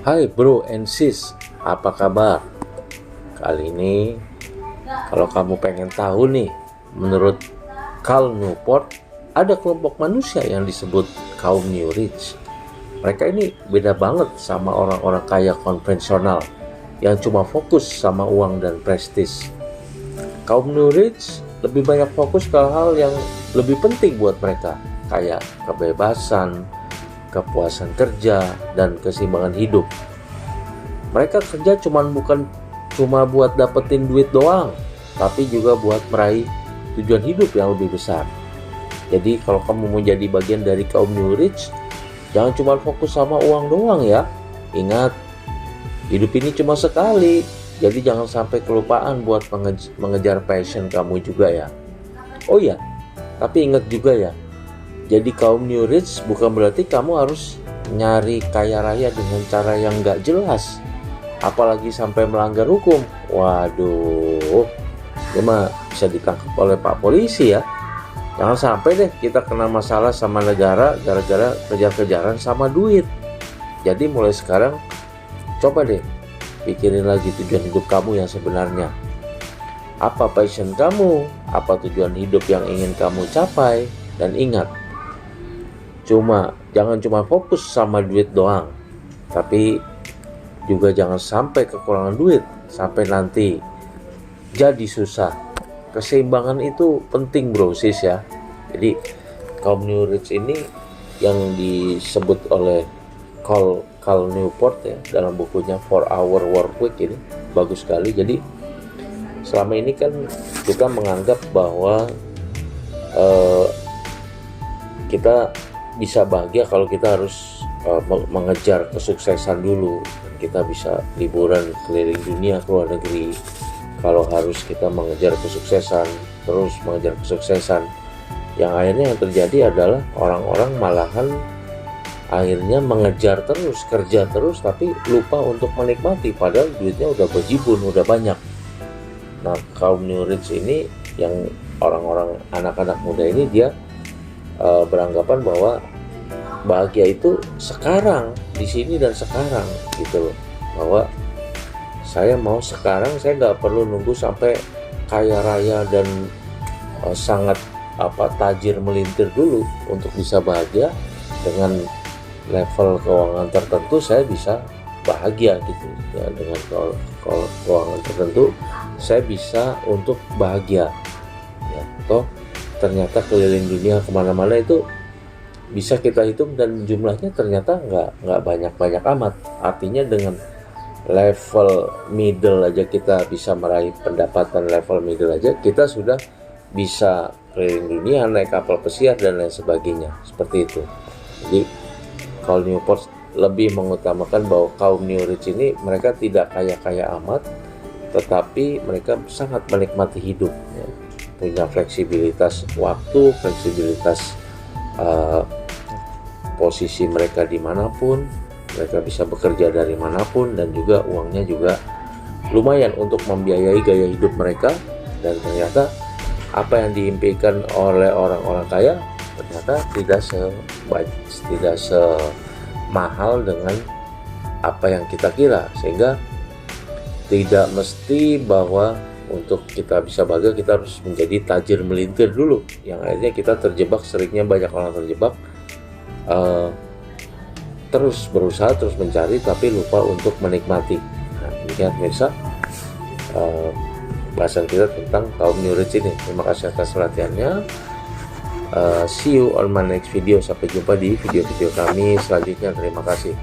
Hai bro and sis, apa kabar? Kali ini kalau kamu pengen tahu nih, menurut Cal Newport ada kelompok manusia yang disebut kaum New Rich. Mereka ini beda banget sama orang-orang kaya konvensional yang cuma fokus sama uang dan prestis. Kaum New Rich lebih banyak fokus ke hal yang lebih penting buat mereka, kayak kebebasan, kepuasan kerja, dan keseimbangan hidup. Mereka kerja bukan cuma buat dapetin duit doang, tapi juga buat meraih tujuan hidup yang lebih besar. Jadi kalau kamu mau jadi bagian dari kaum New Rich, jangan cuma fokus sama uang doang ya. Ingat, hidup ini cuma sekali, jadi jangan sampai kelupaan buat mengejar passion kamu juga ya. Oh ya, tapi ingat juga ya, jadi kaum New Rich bukan berarti kamu harus nyari kaya raya dengan cara yang gak jelas, apalagi sampai melanggar hukum. Waduh, ini mah bisa ditangkap oleh Pak Polisi ya. Jangan sampai deh kita kena masalah sama negara gara-gara kejar-kejaran sama duit. Jadi mulai sekarang coba deh pikirin lagi tujuan hidup kamu yang sebenarnya. Apa passion kamu? Apa tujuan hidup yang ingin kamu capai? Dan ingat, jangan cuma fokus sama duit doang, tapi juga jangan sampai kekurangan duit sampai nanti jadi susah. Keseimbangan itu penting bro sis ya. Jadi kaum New Rich ini yang disebut oleh Cal Newport ya dalam bukunya 4-Hour Workweek, ini bagus sekali. Jadi selama ini kan kita menganggap bahwa kita bisa bahagia kalau kita harus mengejar kesuksesan dulu. Kita bisa liburan keliling dunia ke luar negeri kalau harus kita mengejar kesuksesan, terus mengejar kesuksesan. Yang akhirnya yang terjadi adalah orang-orang malahan akhirnya mengejar terus, kerja terus, tapi lupa untuk menikmati, padahal duitnya udah berjibun, udah banyak. Nah, kaum New Rich ini, yang orang-orang anak-anak muda ini, dia beranggapan bahwa bahagia itu sekarang, di sini dan sekarang gitu loh. Bahwa saya mau sekarang, saya nggak perlu nunggu sampai kaya raya dan sangat tajir melintir dulu untuk bisa bahagia. Dengan level keuangan tertentu saya bisa bahagia gitu ya, dengan keuangan tertentu saya bisa untuk bahagia ya. Toh ternyata keliling dunia kemana-mana itu bisa kita hitung dan jumlahnya ternyata nggak banyak amat. Artinya dengan level middle aja kita bisa meraih pendapatan level middle aja, kita sudah bisa keliling dunia, naik kapal pesiar dan lain sebagainya, seperti itu. Jadi Cal Newport lebih mengutamakan bahwa kaum New Rich ini mereka tidak kaya-kaya amat, tetapi mereka sangat menikmati hidup ya. Punya fleksibilitas waktu, fleksibilitas posisi mereka dimanapun, mereka bisa bekerja dari manapun, dan juga uangnya juga lumayan untuk membiayai gaya hidup mereka. Dan ternyata apa yang diimpikan oleh orang-orang kaya ternyata tidak semahal dengan apa yang kita kira, sehingga tidak mesti bahwa untuk kita bisa bahagia kita harus menjadi tajir melintir dulu, yang akhirnya kita terjebak. Seringnya banyak orang terjebak terus berusaha, terus mencari, tapi lupa untuk menikmati. Nah, demikian pemirsa bahasan kita tentang kaum New Rich ini. Terima kasih atas perhatiannya. See you on my next video. Sampai jumpa di video-video kami selanjutnya. Terima kasih.